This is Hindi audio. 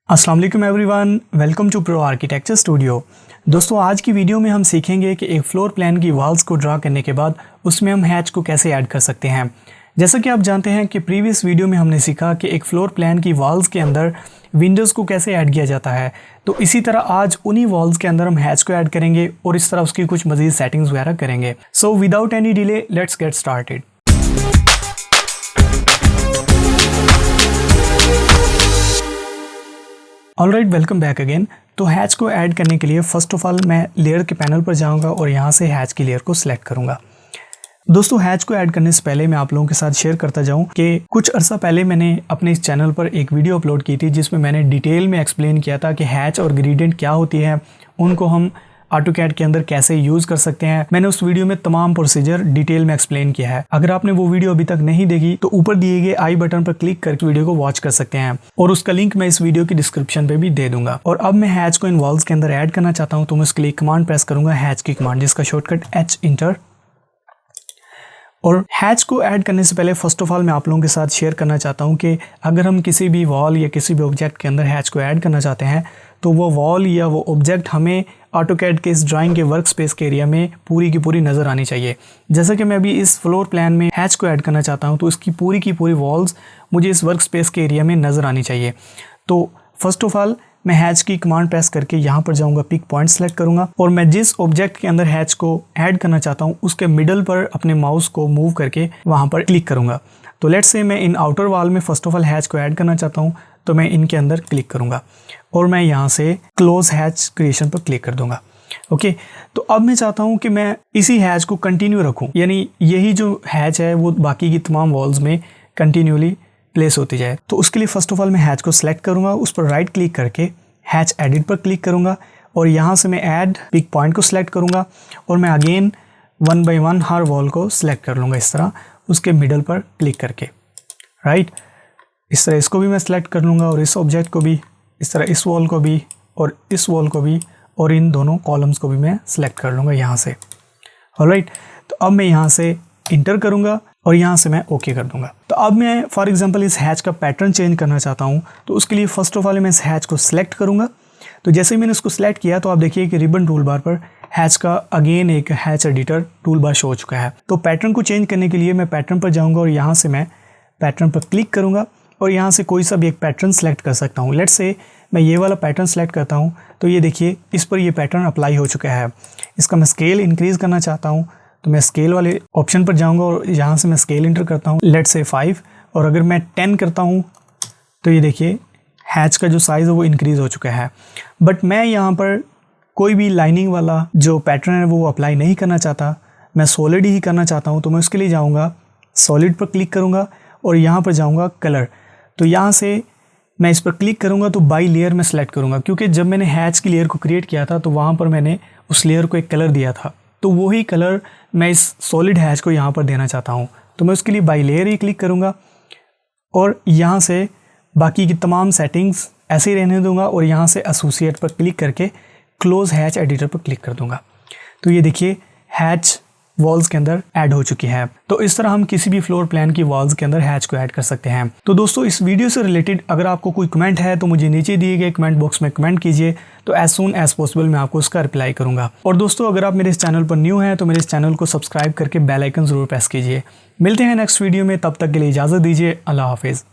अस्सलाम वालेकुम everyone, welcome to pro architecture studio. दोस्तों, आज की वीडियो में हम सीखेंगे कि एक फ्लोर प्लान की वॉल्स को ड्रा करने के बाद उसमें हम हैच को कैसे ऐड कर सकते हैं। जैसा कि आप जानते हैं कि प्रीवियस वीडियो में हमने सीखा कि एक फ्लोर प्लान की वॉल्स के अंदर विंडोज़ को कैसे ऐड किया जाता है, तो इसी तरह आज उन्हीं वॉल्स के अंदर हम हैच को ऐड करेंगे और इस तरह उसकी कुछ मज़ीद सेटिंग्स वगैरह करेंगे। So without any delay let's get started. Alright, welcome back again. तो हैच को ऐड करने के लिए फ़र्स्ट ऑफ ऑल मैं लेयर के पैनल पर जाऊंगा और यहाँ से हैच की लेयर को सिलेक्ट करूंगा। दोस्तों, हैच को ऐड करने से पहले मैं आप लोगों के साथ शेयर करता जाऊं कि कुछ अर्सा पहले मैंने अपने इस चैनल पर एक वीडियो अपलोड की थी जिसमें मैंने डिटेल में एक्सप्लेन किया था कि हैच और ग्रेडियंट क्या होती है, उनको हम ऑटोकैड के अंदर कैसे यूज़ कर सकते हैं। मैंने उस वीडियो में तमाम प्रोसीजर डिटेल में एक्सप्लेन किया है। अगर आपने वो वीडियो अभी तक नहीं देखी तो ऊपर दिए गए आई बटन पर क्लिक करके वीडियो को वॉच कर सकते हैं और उसका लिंक मैं इस वीडियो की डिस्क्रिप्शन पे भी दे दूंगा। और अब मैं हैच को इन वॉल्स के अंदर ऐड करना चाहता हूँ, तो मैं उसके लिए कमांड प्रेस करूंगा, हैच की कमांड, जिसका शॉर्टकट एच इंटर। और हैच को ऐड करने से पहले फ़र्स्ट ऑफ ऑल मैं आप लोगों के साथ शेयर करना चाहता हूँ कि अगर हम किसी भी वॉल या किसी भी ऑब्जेक्ट के अंदर हैच को ऐड करना चाहते हैं तो वो वॉल या वो ऑब्जेक्ट हमें ऑटोकैड के इस ड्राइंग के वर्क स्पेस के एरिया में पूरी की पूरी नज़र आनी चाहिए। जैसा कि मैं अभी इस फ्लोर प्लान में हैच को ऐड करना चाहता हूँ तो इसकी पूरी की पूरी वॉल्स मुझे इस वर्क स्पेस के एरिया में नज़र आनी चाहिए। तो फर्स्ट ऑफ ऑल मैं हैच की कमांड प्रेस करके यहाँ पर जाऊँगा, पिक पॉइंट सेलेक्ट करूँगा और मैं जिस ऑब्जेक्ट के अंदर हैच को ऐड करना चाहता हूँ उसके मिडल पर अपने माउस को मूव करके वहाँ पर क्लिक करूँगा। तो लेट्स से मैं इन आउटर वॉल में फ़र्स्ट ऑफ ऑल हैच को ऐड करना चाहता हूँ, तो मैं इनके अंदर क्लिक करूँगा और मैं यहाँ से क्लोज हैच क्रिएशन पर क्लिक कर दूँगा। ओके, तो अब मैं चाहता हूँ कि मैं इसी हैच को कंटिन्यू रखूँ, यानी यही जो हैच है वो बाकी की तमाम वॉल्स में कंटिन्यूली प्लेस होती जाए। तो उसके लिए फ़र्स्ट ऑफ ऑल मैं हैच को सिलेक्ट करूँगा, उस पर राइट क्लिक करके हैच एडिट पर क्लिक करूँगा और यहाँ से मैं ऐड पिक पॉइंट को सिलेक्ट करूँगा और मैं अगेन 1 बाय 1 हर वॉल को सिलेक्ट कर लूँगा, इस तरह उसके मिडल पर क्लिक करके। राइट, इस तरह इसको भी मैं सिलेक्ट कर लूँगा और इस ऑब्जेक्ट को भी, इस तरह इस वॉल को भी और इस वॉल को भी और इन दोनों कॉलम्स को भी मैं सिलेक्ट कर लूँगा यहाँ से। ऑलराइट, तो अब मैं यहाँ से इंटर करूँगा और यहाँ से मैं ओके कर दूँगा। तो अब मैं फॉर एग्जांपल इस हैच का पैटर्न चेंज करना चाहता हूँ, तो उसके लिए फ़र्स्ट ऑफ ऑल मैं इस हैच को सिलेक्ट करूँगा। तो जैसे ही मैंने उसको सिलेक्ट किया तो आप देखिए कि रिबन टूल बार पर हैच का अगेन एक hatch editor tool bar show हो चुका है। तो पैटर्न को चेंज करने के लिए मैं पैटर्न पर जाऊँगा और यहाँ से मैं पैटर्न पर क्लिक करूँगा और यहाँ से कोई सा भी एक पैटर्न सेलेक्ट कर सकता हूँ। लेट्स से मैं ये वाला पैटर्न सेलेक्ट करता हूँ, तो ये देखिए इस पर ये पैटर्न अप्लाई हो चुका है। इसका मैं स्केल इंक्रीज़ करना चाहता हूँ, तो मैं स्केल वाले ऑप्शन पर जाऊँगा और यहाँ से मैं स्केल इंटर करता हूँ, लेट्स से 5। और अगर मैं 10 करता हूँ तो ये देखिए हैच का जो साइज़ है वो इंक्रीज़ हो चुका है। बट मैं यहाँ पर कोई भी लाइनिंग वाला जो पैटर्न है वो अप्लाई नहीं करना चाहता, मैं सॉलिड ही करना चाहता हूँ। तो मैं उसके लिए जाऊँगा, सॉलिड पर क्लिक करूँगा और यहाँ पर जाऊँगा कलर। तो यहाँ से मैं इस पर क्लिक करूँगा तो बाई लेयर में सेलेक्ट करूँगा, क्योंकि जब मैंने हैच की लेयर को क्रिएट किया था तो वहाँ पर मैंने उस लेयर को एक कलर दिया था, तो वही कलर मैं इस सॉलिड हैच को यहाँ पर देना चाहता हूँ। तो मैं उसके लिए बाई लेयर ही क्लिक करूँगा और यहाँ से बाकी की तमाम सेटिंग्स ऐसे ही रहने दूँगा और यहाँ से एसोसिएट पर क्लिक करके क्लोज हैच एडिटर पर क्लिक कर दूँगा। तो ये देखिए हैच वॉल्स के अंदर ऐड हो चुकी है। तो इस तरह हम किसी भी फ्लोर प्लान की वॉल्स के अंदर हैच को ऐड कर सकते हैं। तो दोस्तों, इस वीडियो से रिलेटेड अगर आपको कोई कमेंट है तो मुझे नीचे दिए गए कमेंट बॉक्स में कमेंट कीजिए, तो एज सून एज पॉसिबल मैं आपको उसका रिप्लाई करूंगा। और दोस्तों, अगर आप मेरे इस चैनल पर न्यू हैं तो मेरे इस चैनल को सब्सक्राइब करके बेल आइकन ज़रूर प्रेस कीजिए। मिलते हैं नेक्स्ट वीडियो में, तब तक के लिए इजाज़त दीजिए। अल्लाह हाफिज़।